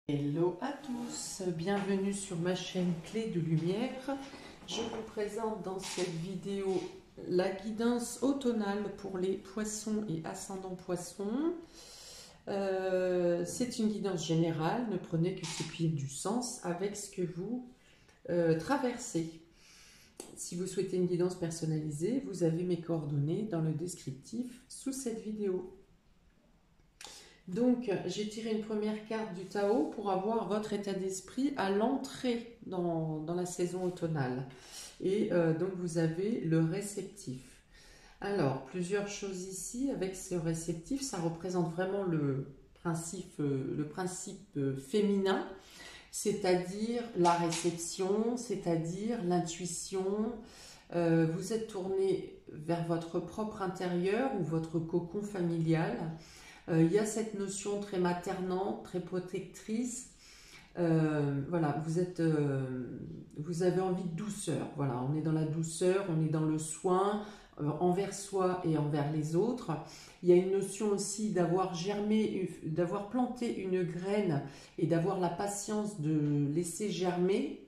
Hello à tous, bienvenue sur ma chaîne Clé de Lumière. Je vous présente dans cette vidéo la guidance automnale pour les poissons et ascendants poissons. C'est une guidance générale, ne prenez que ce qui a du sens avec ce que vous traversez. Si vous souhaitez une guidance personnalisée, vous avez mes coordonnées dans le descriptif sous cette vidéo. Donc, j'ai tiré une première carte du Tao pour avoir votre état d'esprit à l'entrée dans la saison automnale. Et donc, vous avez le réceptif. Alors, plusieurs choses ici. Avec ce réceptif, ça représente vraiment le principe féminin, c'est-à-dire la réception, c'est-à-dire l'intuition. Vous êtes tourné vers votre propre intérieur ou votre cocon familial. Il y a cette notion très maternante, très protectrice. Voilà, vous avez envie de douceur. Voilà, on est dans la douceur, on est dans le soin envers soi et envers les autres. Il y a une notion aussi d'avoir germé, d'avoir planté une graine et d'avoir la patience de laisser germer.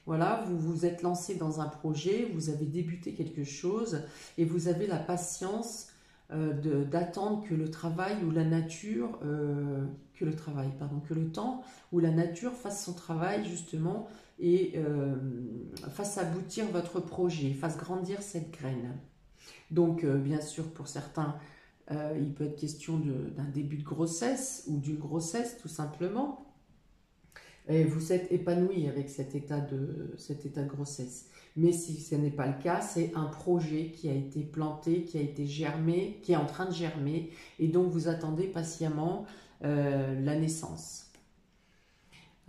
Voilà, vous vous êtes lancé dans un projet, vous avez débuté quelque chose et vous avez la patience d'attendre que le travail ou la nature, que le temps ou la nature fasse son travail justement et fasse aboutir votre projet, fasse grandir cette graine. Donc bien sûr pour certains, il peut être question d'un début de grossesse ou d'une grossesse tout simplement. Et vous êtes épanoui avec cet état de grossesse. Mais si ce n'est pas le cas, c'est un projet qui a été planté, qui a été germé, qui est en train de germer, et donc vous attendez patiemment la naissance.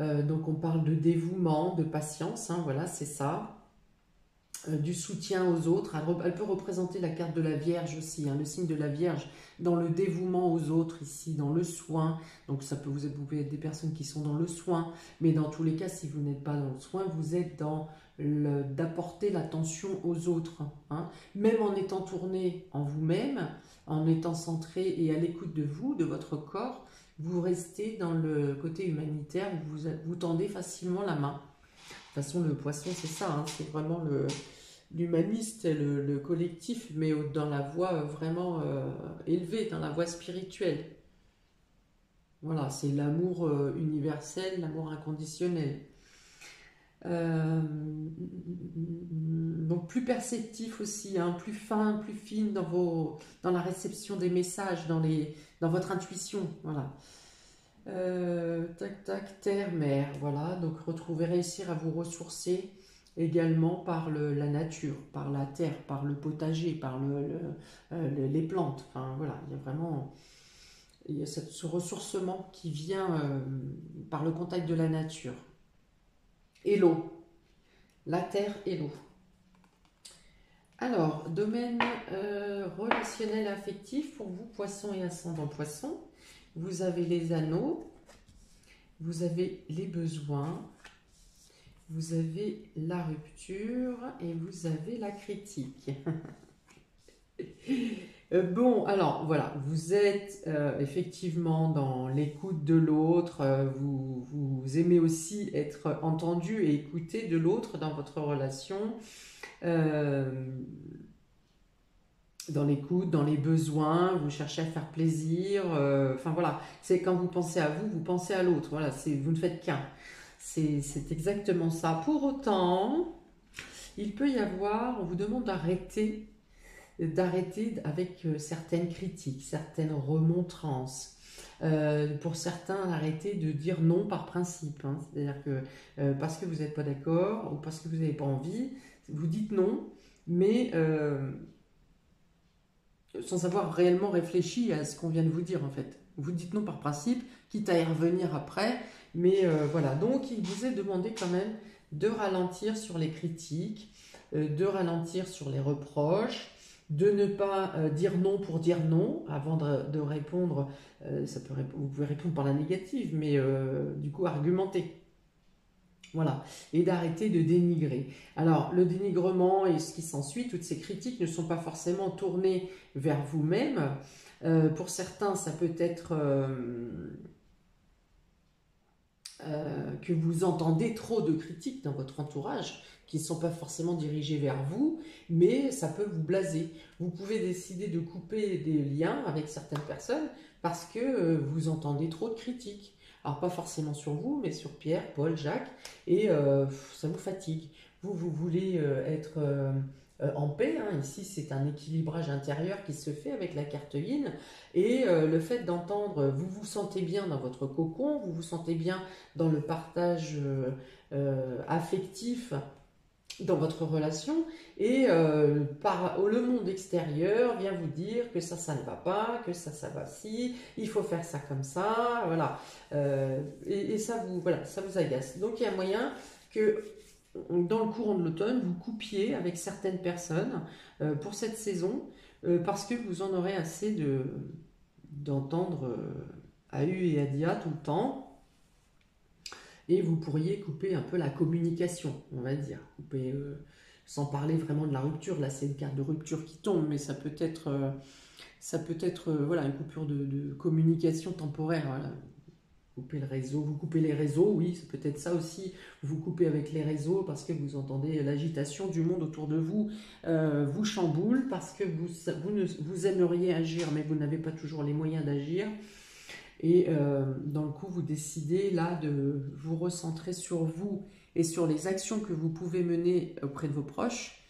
Donc on parle de dévouement, de patience, hein, voilà, c'est ça. Du soutien aux autres. Elle peut représenter la carte de la Vierge aussi, hein, le signe de la Vierge, dans le dévouement aux autres ici, dans le soin. Donc ça peut vous pouvez être des personnes qui sont dans le soin, mais dans tous les cas, si vous n'êtes pas dans le soin, vous êtes dans d'apporter l'attention aux autres. Hein. Même en étant tourné en vous-même, en étant centré et à l'écoute de vous, de votre corps, vous restez dans le côté humanitaire, vous tendez facilement la main. De toute façon, le poisson, c'est ça, hein, c'est vraiment l'humaniste, le collectif, mais dans la voie vraiment élevée, dans la voie spirituelle. Voilà, c'est l'amour universel, l'amour inconditionnel. Donc plus perceptif aussi, hein, plus fin, plus fine dans la réception des messages, dans votre intuition, voilà. Tac, tac, terre, mer, voilà. Donc réussir à vous ressourcer également par la nature, par la terre, par le potager, par les plantes. Enfin voilà, il y a ce ressourcement qui vient par le contact de la nature. Et l'eau, la terre et l'eau. Alors, domaine relationnel affectif pour vous, poisson et ascendant poisson. Vous avez les anneaux, vous avez les besoins, vous avez la rupture et vous avez la critique. Bon, alors voilà, vous êtes effectivement dans l'écoute de l'autre, vous aimez aussi être entendu et écouté de l'autre dans votre relation. Dans l'écoute, dans les besoins, vous cherchez à faire plaisir, enfin voilà, c'est quand vous pensez à vous, vous pensez à l'autre, voilà, vous ne faites qu'un. C'est exactement ça. Pour autant, il peut y avoir, on vous demande d'arrêter avec certaines critiques, certaines remontrances. Pour certains, arrêter de dire non par principe, hein. C'est-à-dire que parce que vous n'êtes pas d'accord ou parce que vous n'avez pas envie, vous dites non, mais sans avoir réellement réfléchi à ce qu'on vient de vous dire en fait. Vous dites non par principe, quitte à y revenir après, mais voilà. Donc il vous est demandé quand même de ralentir sur les critiques, de ralentir sur les reproches, de ne pas dire non pour dire non avant de répondre. Vous pouvez répondre par la négative, mais du coup argumenter. Voilà, et d'arrêter de dénigrer. Alors, le dénigrement et ce qui s'ensuit, toutes ces critiques ne sont pas forcément tournées vers vous-même. Pour certains, ça peut être que vous entendez trop de critiques dans votre entourage, qui ne sont pas forcément dirigées vers vous, mais ça peut vous blaser. Vous pouvez décider de couper des liens avec certaines personnes parce que vous entendez trop de critiques. Alors pas forcément sur vous, mais sur Pierre, Paul, Jacques, et ça vous fatigue. Vous voulez être en paix, hein. Ici c'est un équilibrage intérieur qui se fait avec la carte Yin, et le fait d'entendre, vous vous sentez bien dans votre cocon, vous vous sentez bien dans le partage affectif dans votre relation, et le monde extérieur vient vous dire que ça ne va pas, que ça va si, il faut faire ça comme ça, voilà. Et voilà, ça vous agace. Donc il y a moyen que dans le courant de l'automne, vous coupiez avec certaines personnes pour cette saison, parce que vous en aurez assez d'entendre à U et à dia tout le temps. Et vous pourriez couper un peu la communication, on va dire. Couper, sans parler vraiment de la rupture. Là, c'est une carte de rupture qui tombe, mais ça peut être, voilà, une coupure de communication temporaire. Voilà. Couper le réseau, vous coupez les réseaux, oui, c'est peut-être ça aussi. Vous coupez avec les réseaux parce que vous entendez l'agitation du monde autour de vous, vous chamboule parce que vous aimeriez agir, mais vous n'avez pas toujours les moyens d'agir. Et dans le coup, vous décidez là de vous recentrer sur vous et sur les actions que vous pouvez mener auprès de vos proches.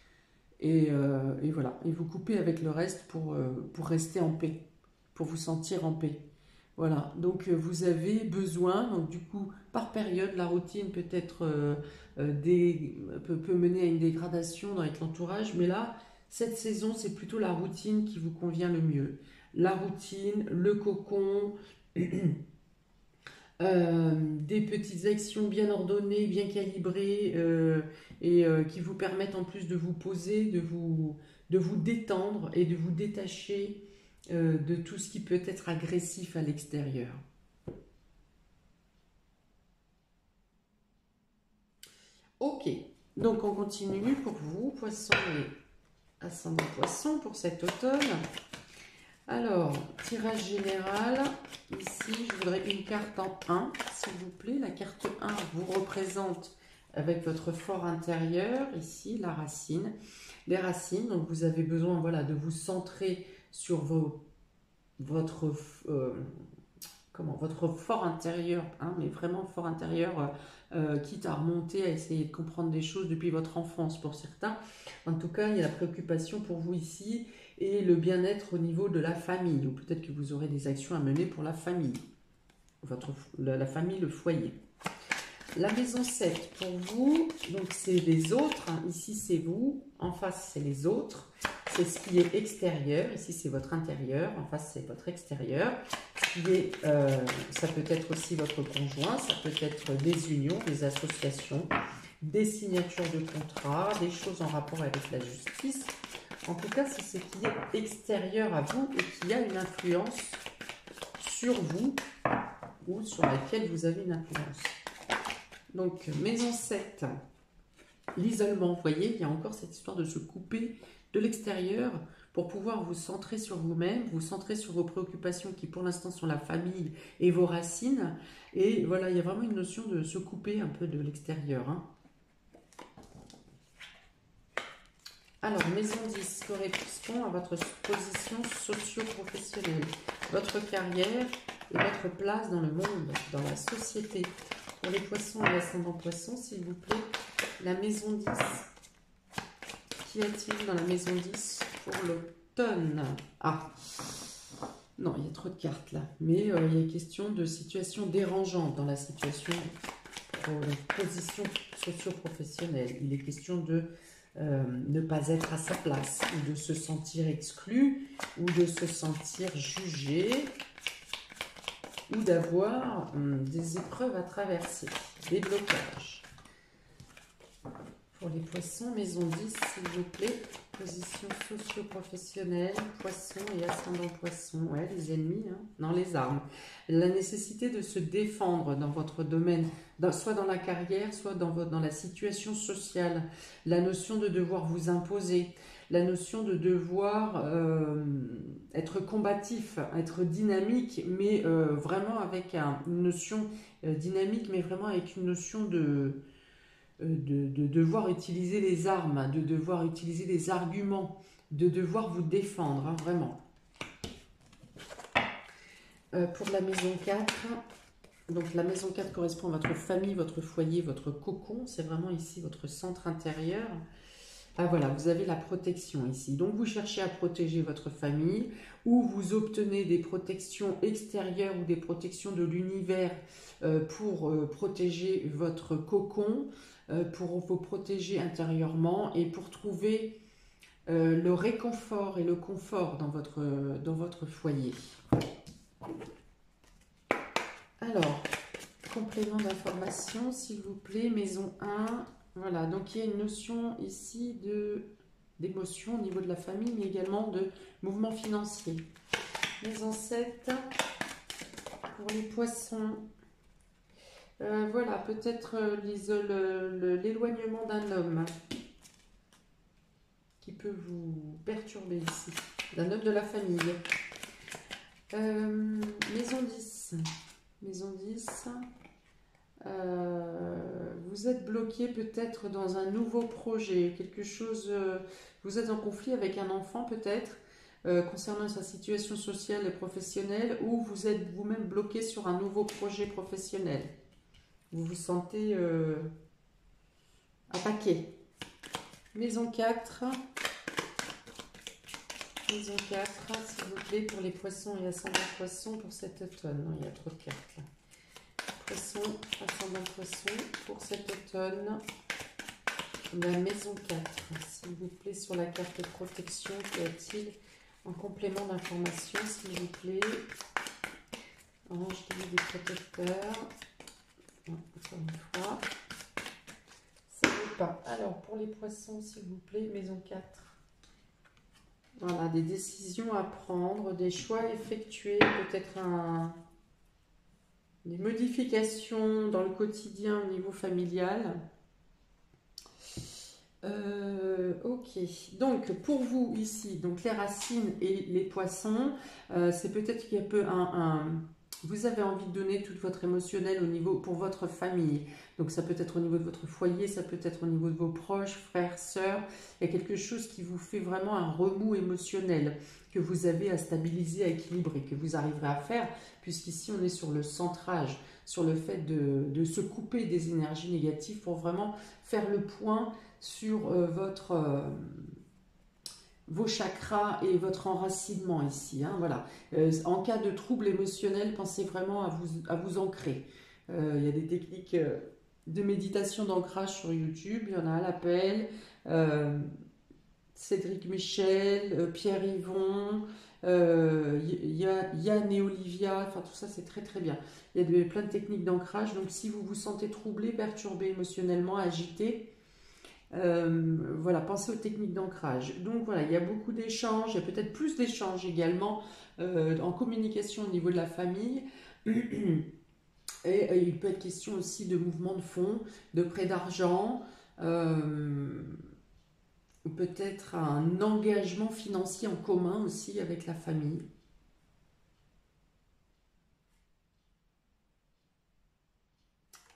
Et voilà, et vous coupez avec le reste pour rester en paix, pour vous sentir en paix. Voilà, donc vous avez besoin, donc du coup, par période, la routine peut-être peut mener à une dégradation avec l'entourage, mais là, cette saison, c'est plutôt la routine qui vous convient le mieux. La routine, le cocon, des petites actions bien ordonnées, bien calibrées, qui vous permettent en plus de vous poser, de vous détendre et de vous détacher de tout ce qui peut être agressif à l'extérieur. Ok, donc on continue pour vous, poissons et ascendant poisson pour cet automne. Alors, tirage général, ici je voudrais une carte en 1, s'il vous plaît. La carte 1 vous représente avec votre fort intérieur, ici la racine. Les racines, donc vous avez besoin, voilà, de vous centrer sur votre fort intérieur, hein, mais vraiment fort intérieur, quitte à remonter, à essayer de comprendre des choses depuis votre enfance pour certains. En tout cas, il y a la préoccupation pour vous ici et le bien-être au niveau de la famille, ou peut-être que vous aurez des actions à mener pour la famille, la famille, le foyer. La maison 7 pour vous, donc c'est les autres, hein. Ici c'est vous, en face c'est les autres, c'est ce qui est extérieur, ici c'est votre intérieur, en face c'est votre extérieur, ce qui est, ça peut être aussi votre conjoint, ça peut être des unions, des associations, des signatures de contrats, des choses en rapport avec la justice. En tout cas, c'est ce qui est extérieur à vous et qui a une influence sur vous ou sur laquelle vous avez une influence. Donc, maison 7, l'isolement, vous voyez, il y a encore cette histoire de se couper de l'extérieur pour pouvoir vous centrer sur vous-même, vous centrer sur vos préoccupations qui pour l'instant sont la famille et vos racines. Et voilà, il y a vraiment une notion de se couper un peu de l'extérieur, hein. Alors, maison 10 correspond à votre position socio-professionnelle, votre carrière et votre place dans le monde, dans la société. Pour les poissons et ascendants poissons, s'il vous plaît, la maison 10. Qu'y a-t-il dans la maison 10 pour l'automne? Ah, non, il y a trop de cartes là. Mais il y a question de situation dérangeante dans la situation pour la position socio-professionnelle. Il est question de ne pas être à sa place, ou de se sentir exclu, ou de se sentir jugé, ou d'avoir des épreuves à traverser, des blocages. Pour les poissons, maison 10, s'il vous plaît, position socio-professionnelle, poisson et ascendant poisson, ouais, les ennemis, hein, non, les armes. La nécessité de se défendre dans votre domaine, soit dans la carrière, soit dans la situation sociale, la notion de devoir vous imposer, la notion de devoir être combatif, être dynamique, mais vraiment avec une notion dynamique, mais vraiment avec une notion de devoir utiliser les armes, de devoir utiliser les arguments, de devoir vous défendre, hein, vraiment. Pour la maison 4, donc la maison 4 correspond à votre famille, votre foyer, votre cocon. C'est vraiment ici votre centre intérieur. Ah voilà, vous avez la protection ici. Donc vous cherchez à protéger votre famille ou vous obtenez des protections extérieures ou des protections de l'univers pour protéger votre cocon, pour vous protéger intérieurement et pour trouver le réconfort et le confort dans votre foyer. Alors, complément d'information, s'il vous plaît, maison 1. Voilà, donc il y a une notion ici d'émotion au niveau de la famille, mais également de mouvement financier. Maison 7, pour les poissons. Voilà, peut-être l'éloignement d'un homme qui peut vous perturber ici, d'un homme de la famille. Maison 10. Maison 10. Vous êtes bloqué peut-être dans un nouveau projet, quelque chose, vous êtes en conflit avec un enfant peut-être, concernant sa situation sociale et professionnelle, ou vous êtes vous-même bloqué sur un nouveau projet professionnel. Vous vous sentez attaqué. Maison 4. Maison 4, s'il vous plaît, pour les poissons et ascendants poissons pour cet automne. Non, il y a trop de cartes là. Poisson, ascendant poisson pour cet automne. La maison 4, s'il vous plaît, sur la carte de protection, qu'y a-t-il en complément d'information, s'il vous plaît? Ange des protecteurs. Non, encore une fois. Ça ne veut pas. Alors, pour les poissons, s'il vous plaît, maison 4. Voilà, des décisions à prendre, des choix à effectuer, peut-être des modifications dans le quotidien au niveau familial. Ok, donc pour vous ici, donc les racines et les poissons, c'est peut-être qu'il y a peu vous avez envie de donner toute votre émotionnel au niveau pour votre famille. Donc ça peut être au niveau de votre foyer, ça peut être au niveau de vos proches, frères, sœurs. Il y a quelque chose qui vous fait vraiment un remous émotionnel que vous avez à stabiliser, à équilibrer, que vous arriverez à faire, puisqu'ici on est sur le centrage, sur le fait de se couper des énergies négatives pour vraiment faire le point sur vos chakras et votre enracinement ici. Hein, voilà. En cas de trouble émotionnel, pensez vraiment à vous ancrer. Il y a des techniques de méditation d'ancrage sur YouTube. Il y en a à l'appel. Cédric Michel, Pierre Yvon, Yann et Olivia. Enfin, tout ça, c'est très très bien. Il y a plein de techniques d'ancrage. Donc, si vous vous sentez troublé, perturbé émotionnellement, agité, voilà, pensez aux techniques d'ancrage. Donc voilà, il y a beaucoup d'échanges, il y a peut-être plus d'échanges également en communication au niveau de la famille. Et il peut être question aussi de mouvement de fonds, de prêt d'argent, peut-être un engagement financier en commun aussi avec la famille.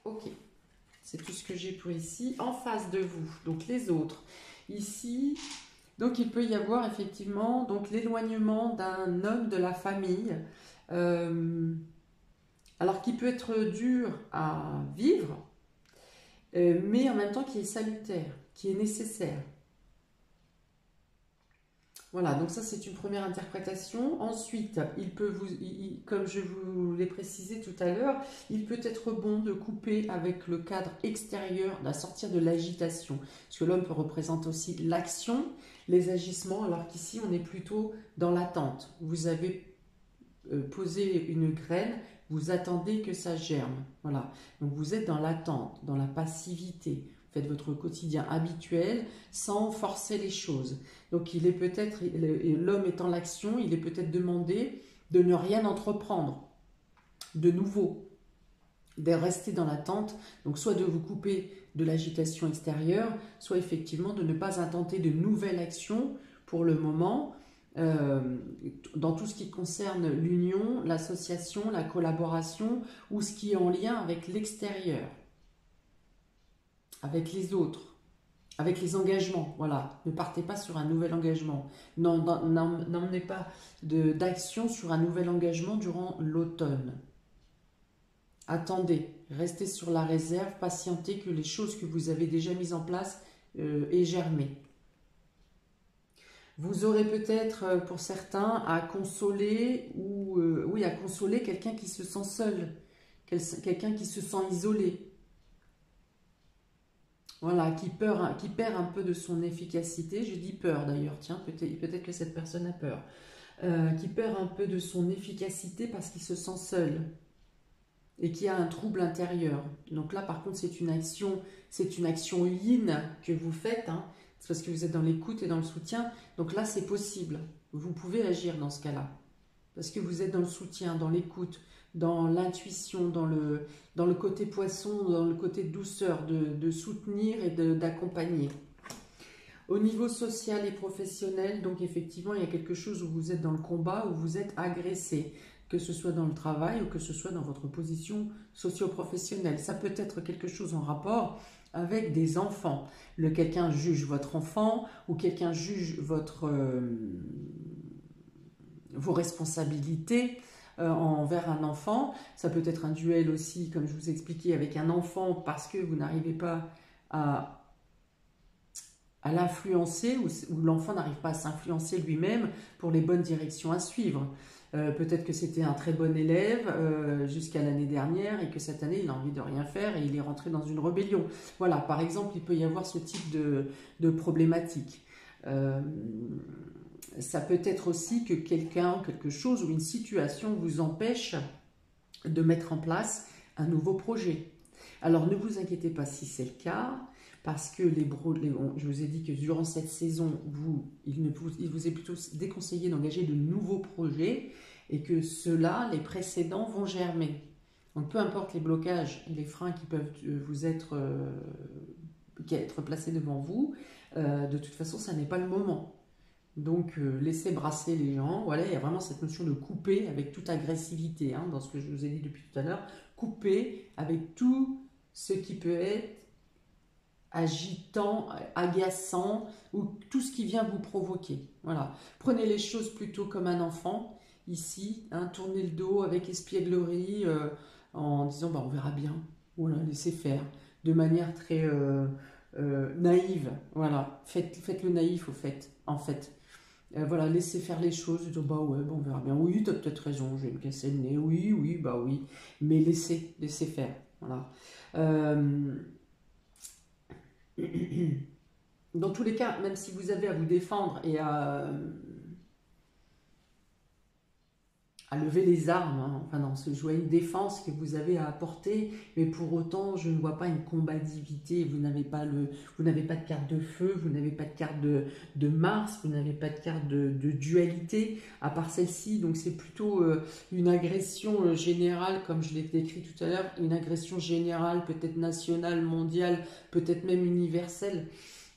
Ok. C'est tout ce que j'ai pour ici. En face de vous, donc les autres. Ici, donc il peut y avoir effectivement donc l'éloignement d'un homme de la famille. Alors qui peut être dur à vivre, mais en même temps qui est salutaire, qui est nécessaire. Voilà, donc ça c'est une première interprétation. Ensuite, il peut comme je vous l'ai précisé tout à l'heure, il peut être bon de couper avec le cadre extérieur, de sortir de l'agitation. Parce que l'homme peut représenter aussi l'action, les agissements, alors qu'ici on est plutôt dans l'attente. Vous avez posé une graine, vous attendez que ça germe. Voilà, donc vous êtes dans l'attente, dans la passivité. Faites votre quotidien habituel sans forcer les choses. Donc il est peut-être, l'homme étant l'action, il est peut-être demandé de ne rien entreprendre de nouveau de rester dans l'attente, donc soit de vous couper de l'agitation extérieure, soit effectivement de ne pas intenter de nouvelles actions pour le moment, dans tout ce qui concerne l'union, l'association, la collaboration, ou ce qui est en lien avec l'extérieur, avec les autres, avec les engagements. Voilà, ne partez pas sur un nouvel engagement. N'emmenez pas d'action sur un nouvel engagement durant l'automne. Attendez, restez sur la réserve, patientez que les choses que vous avez déjà mises en place aient germé. Vous aurez peut-être, pour certains, à consoler ou oui, à consoler quelqu'un qui se sent seul, quelqu'un qui se sent isolé. Voilà, qui perd un peu de son efficacité. Je dis peur d'ailleurs, tiens, peut-être que cette personne a peur. Qui perd un peu de son efficacité parce qu'il se sent seul et qui a un trouble intérieur. Donc là, par contre, c'est une action yin que vous faites, hein. C'est parce que vous êtes dans l'écoute et dans le soutien. Donc là, c'est possible. Vous pouvez agir dans ce cas-là. Parce que vous êtes dans le soutien, dans l'écoute, dans l'intuition, dans le côté poisson, dans le côté douceur, de soutenir et d'accompagner. Au niveau social et professionnel, donc effectivement, il y a quelque chose où vous êtes dans le combat, où vous êtes agressé, que ce soit dans le travail ou que ce soit dans votre position socio-professionnelle. Ça peut être quelque chose en rapport avec des enfants. Quelqu'un juge votre enfant ou quelqu'un juge vos responsabilités envers un enfant. Ça peut être un duel aussi, comme je vous ai expliqué, avec un enfant parce que vous n'arrivez pas à l'influencer ou l'enfant n'arrive pas à s'influencer lui-même pour les bonnes directions à suivre. Peut-être que c'était un très bon élève jusqu'à l'année dernière et que cette année il a envie de rien faire et il est rentré dans une rébellion. Voilà, par exemple, il peut y avoir ce type de problématique. Ça peut être aussi que quelque chose ou une situation vous empêche de mettre en place un nouveau projet. Alors ne vous inquiétez pas si c'est le cas, parce que je vous ai dit que durant cette saison, il vous est plutôt déconseillé d'engager de nouveaux projets et que ceux-là, les précédents, vont germer. Donc peu importe les blocages et les freins qui peuvent être placés devant vous, de toute façon, ça n'est pas le moment. Donc laissez brasser les gens. Voilà, il y a vraiment cette notion de couper avec toute agressivité, hein, dans ce que je vous ai dit depuis tout à l'heure. Couper avec tout ce qui peut être agitant, agaçant, ou tout ce qui vient vous provoquer. Voilà. Prenez les choses plutôt comme un enfant, ici, hein, tournez le dos avec espièglerie, en disant bah, on verra bien. Voilà, laissez faire, de manière très naïve. Voilà, faites le naïf en fait. Voilà, laissez faire les choses, disant bah ouais, bon, on verra bien. Oui, tu as peut-être raison, je vais me casser le nez. Oui, bah oui, mais laissez faire. Voilà. Dans tous les cas, même si vous avez à vous défendre et à lever les armes, hein, enfin dans ce joyeux défense que vous avez à apporter, mais pour autant, je ne vois pas une combativité. Vous n'avez pas de carte de feu, vous n'avez pas de carte de Mars, vous n'avez pas de carte de dualité, à part celle-ci. Donc c'est plutôt une agression générale, comme je l'ai décrit tout à l'heure, une agression générale, peut-être nationale, mondiale, peut-être même universelle,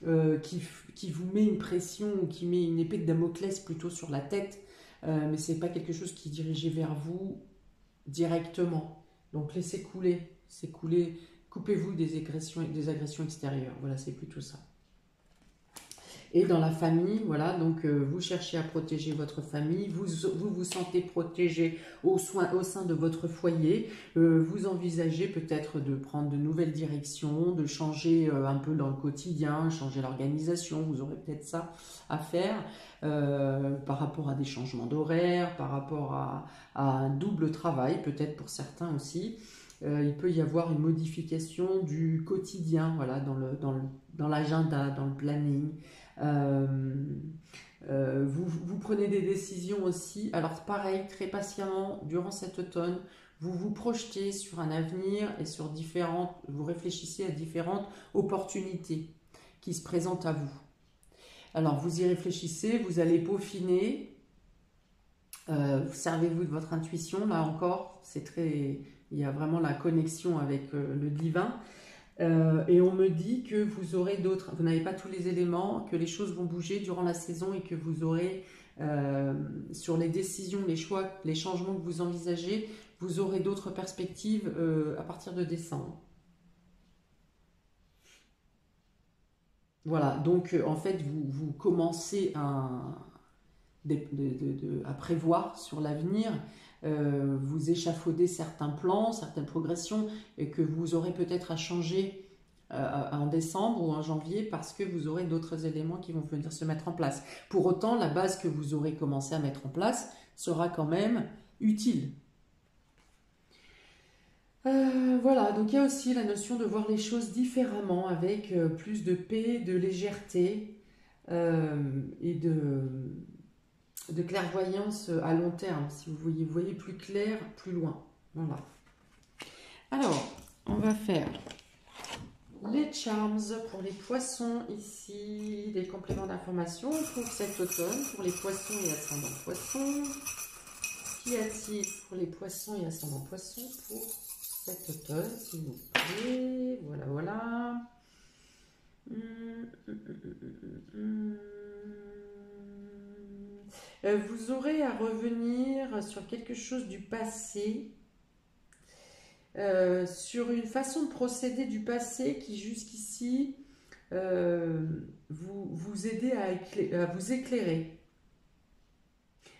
qui vous met une pression ou qui met une épée de Damoclès plutôt sur la tête. Mais ce n'est pas quelque chose qui est dirigé vers vous directement. Donc laissez couler, coupez-vous des agressions extérieures. Voilà, c'est plutôt ça. Et dans la famille, voilà, donc vous cherchez à protéger votre famille, vous sentez protégé au sein de votre foyer, vous envisagez peut-être de prendre de nouvelles directions, de changer un peu dans le quotidien, changer l'organisation, vous aurez peut-être ça à faire par rapport à des changements d'horaire, par rapport à un double travail, peut-être pour certains aussi. Il peut y avoir une modification du quotidien, voilà, dans l'agenda, dans le planning. Vous prenez des décisions aussi. Alors pareil, très patiemment, durant cet automne, vous vous projetez sur un avenir et vous réfléchissez à différentes opportunités qui se présentent à vous. Alors vous y réfléchissez, vous allez peaufiner, servez-vous de votre intuition, là encore, c'est très Il y a vraiment la connexion avec le divin. Et on me dit que vous aurez d'autres, vous n'avez pas tous les éléments, que les choses vont bouger durant la saison et que vous aurez, sur les décisions, les choix, les changements que vous envisagez, vous aurez d'autres perspectives à partir de décembre. Voilà, donc en fait, vous commencez à prévoir sur l'avenir, vous échafaudez certains plans, certaines progressions, et que vous aurez peut-être à changer en décembre ou en janvier parce que vous aurez d'autres éléments qui vont venir se mettre en place. Pour autant, la base que vous aurez commencé à mettre en place sera quand même utile. Voilà, donc il y a aussi la notion de voir les choses différemment, avec plus de paix, de légèreté et de clairvoyance à long terme. Si vous voyez plus clair, plus loin. Voilà. Alors, on va faire les charms pour les poissons ici, des compléments d'information pour cet automne, pour les poissons et ascendants poissons. Qu'y a-t-il pour les poissons et ascendants poissons pour cet automne, s'il vous plaît? Voilà, voilà. Vous aurez à revenir sur quelque chose du passé, sur une façon de procéder du passé qui jusqu'ici vous aidait à vous éclairer.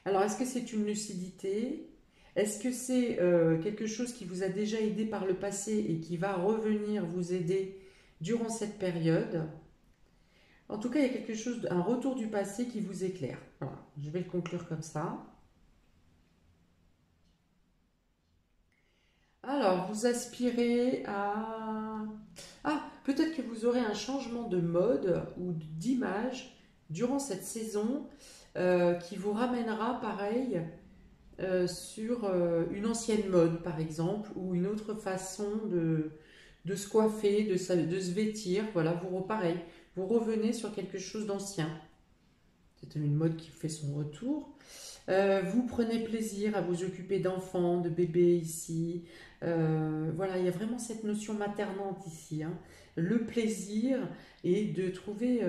Alors, est-ce que c'est une lucidité? Est-ce que c'est quelque chose qui vous a déjà aidé par le passé et qui va revenir vous aider durant cette période? En tout cas, il y a quelque chose, un retour du passé qui vous éclaire. Voilà, je vais le conclure comme ça. Alors, vous aspirez à... Ah, peut-être que vous aurez un changement de mode ou d'image durant cette saison qui vous ramènera, pareil, sur une ancienne mode, par exemple, ou une autre façon de se coiffer, de se vêtir. Voilà, pareil, vous revenez sur quelque chose d'ancien. C'est une mode qui fait son retour. Vous prenez plaisir à vous occuper d'enfants, de bébés ici. Voilà, il y a vraiment cette notion maternante ici, hein. Le plaisir et de trouver,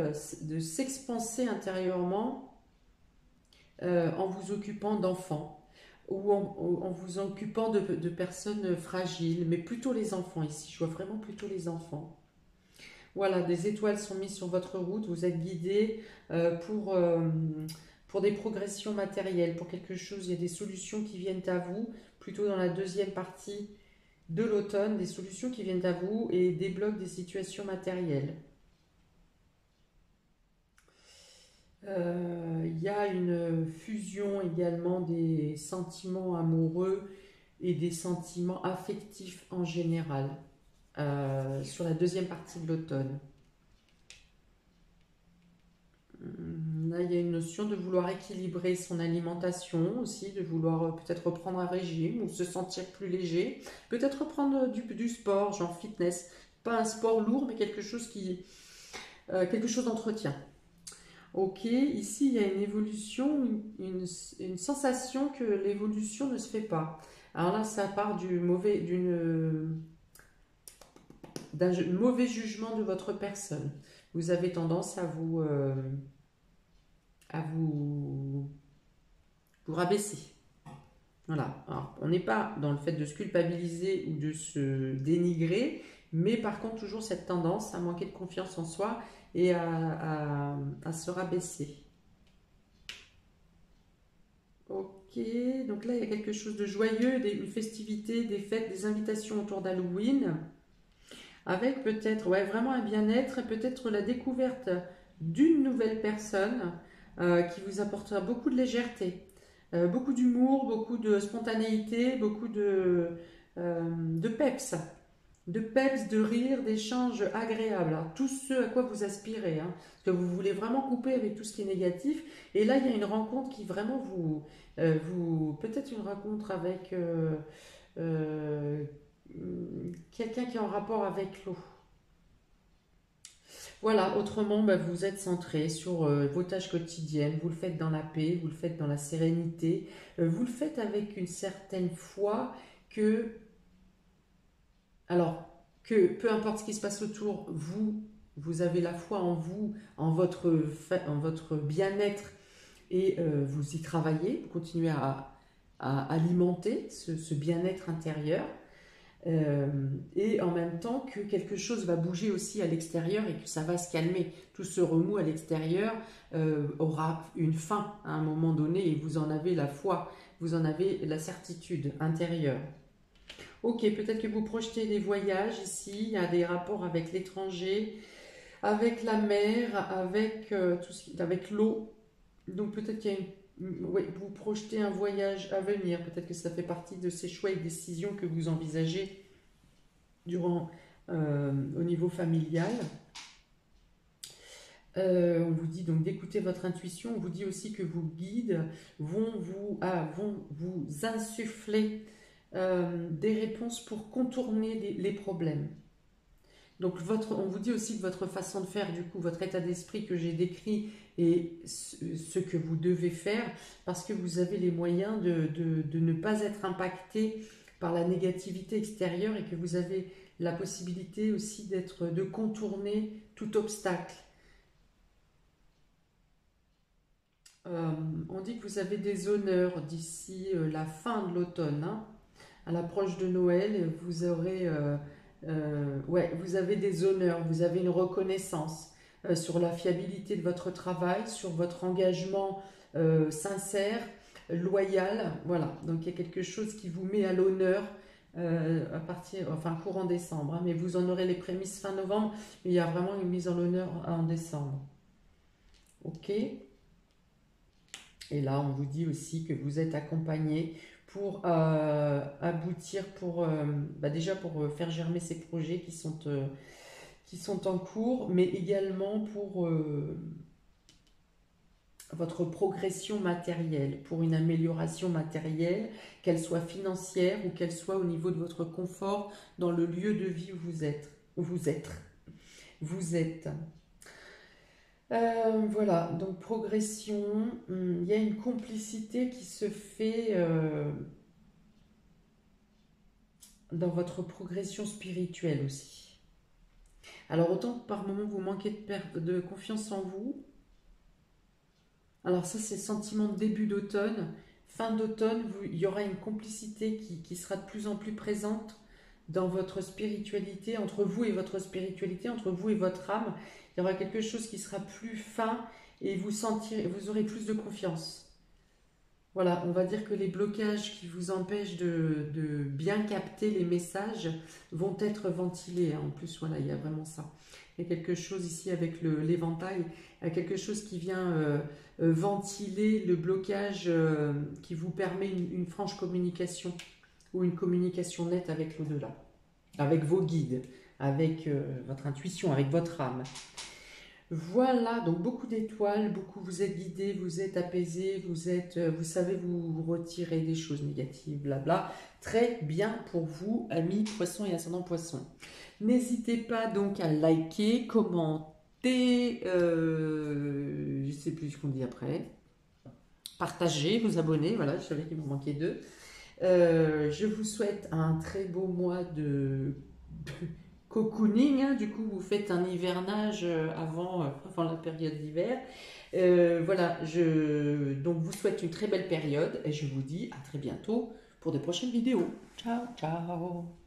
de s'expanser intérieurement en vous occupant d'enfants ou en vous occupant de personnes fragiles, mais plutôt les enfants ici. Je vois vraiment plutôt les enfants. Voilà, des étoiles sont mises sur votre route, vous êtes guidé pour des progressions matérielles, pour quelque chose, il y a des solutions qui viennent à vous, plutôt dans la deuxième partie de l'automne, des solutions qui viennent à vous et débloquent des situations matérielles. Il y a une fusion également des sentiments amoureux et des sentiments affectifs en général sur la deuxième partie de l'automne. Là, il y a une notion de vouloir équilibrer son alimentation aussi, de vouloir peut-être reprendre un régime ou se sentir plus léger. Peut-être reprendre du sport, genre fitness. Pas un sport lourd, mais quelque chose d'entretien. Ok, ici il y a une évolution, une sensation que l'évolution ne se fait pas. Alors là, ça part d'un mauvais jugement de votre personne. Vous avez tendance à vous rabaisser. Voilà. Alors, on n'est pas dans le fait de se culpabiliser ou de se dénigrer, mais par contre toujours cette tendance à manquer de confiance en soi et à se rabaisser. Ok, donc là il y a quelque chose de joyeux, une festivité, des fêtes, des invitations autour d'Halloween, avec peut-être vraiment un bien-être et peut-être la découverte d'une nouvelle personne qui vous apportera beaucoup de légèreté, beaucoup d'humour, beaucoup de spontanéité, beaucoup peps. De peps, de rire, d'échanges agréables. Alors, tout ce à quoi vous aspirez, hein, parce que vous voulez vraiment couper avec tout ce qui est négatif. Et là, il y a une rencontre qui vraiment peut-être une rencontre avec quelqu'un qui est en rapport avec l'eau. Voilà, autrement, vous êtes centré sur vos tâches quotidiennes, vous le faites dans la paix, vous le faites dans la sérénité, vous le faites avec une certaine foi que Alors, que peu importe ce qui se passe autour, vous avez la foi en vous, en votre bien-être et vous y travaillez, vous continuez à alimenter ce bien-être intérieur. Et en même temps que quelque chose va bouger aussi à l'extérieur et que ça va se calmer. Tout ce remous à l'extérieur aura une fin à un moment donné et vous en avez la foi, vous en avez la certitude intérieure. Ok, peut-être que vous projetez des voyages ici, il y a des rapports avec l'étranger, avec la mer, avec, avec l'eau. Donc peut-être qu'il y a ouais, vous projetez un voyage à venir, peut-être que ça fait partie de ces choix et décisions que vous envisagez au niveau familial. On vous dit donc d'écouter votre intuition, on vous dit aussi que vos guides vont vous insuffler des réponses pour contourner les problèmes. Donc on vous dit aussi que votre façon de faire, du coup, votre état d'esprit que j'ai décrit et ce que vous devez faire, parce que vous avez les moyens de ne pas être impacté par la négativité extérieure et que vous avez la possibilité aussi de contourner tout obstacle. On dit que vous avez des honneurs d'ici la fin de l'automne, hein. À l'approche de Noël, vous aurez, ouais, vous avez des honneurs, vous avez une reconnaissance sur la fiabilité de votre travail, sur votre engagement sincère, loyal. Voilà, donc il y a quelque chose qui vous met à l'honneur enfin courant décembre, hein, mais vous en aurez les prémices fin novembre, mais il y a vraiment une mise en l'honneur en décembre. Ok. Et là, on vous dit aussi que vous êtes accompagné pour aboutir, déjà pour faire germer ces projets qui sont en cours, mais également pour votre progression matérielle, pour une amélioration matérielle, qu'elle soit financière ou qu'elle soit au niveau de votre confort dans le lieu de vie où vous êtes. Vous êtes. Voilà, donc progression, il y a une complicité qui se fait dans votre progression spirituelle aussi. Alors autant que par moment vous manquez de confiance en vous, alors ça c'est le sentiment de début d'automne, fin d'automne, il y aura une complicité qui sera de plus en plus présente dans votre spiritualité, entre vous et votre spiritualité, entre vous et votre âme. Il y aura quelque chose qui sera plus fin et vous aurez plus de confiance. Voilà, on va dire que les blocages qui vous empêchent de bien capter les messages vont être ventilés, hein. En plus, voilà, il y a vraiment ça. Il y a quelque chose ici avec l'éventail, il y a quelque chose qui vient ventiler le blocage qui vous permet une franche communication ou une communication nette avec l'au-delà, avec vos guides, avec votre intuition, avec votre âme. Voilà, donc beaucoup d'étoiles, vous êtes guidé, vous êtes apaisé, vous savez vous retirer des choses négatives, blabla. Très bien pour vous, amis poissons et ascendant poissons. N'hésitez pas donc à liker, commenter, je ne sais plus ce qu'on dit après, partager, vous abonner, voilà, je savais qu'il me manquait 2. Je vous souhaite un très beau mois de cocooning, hein. Du coup vous faites un hivernage avant la période d'hiver. Voilà, donc vous souhaite une très belle période et je vous dis à très bientôt pour de prochaines vidéos. Ciao, ciao.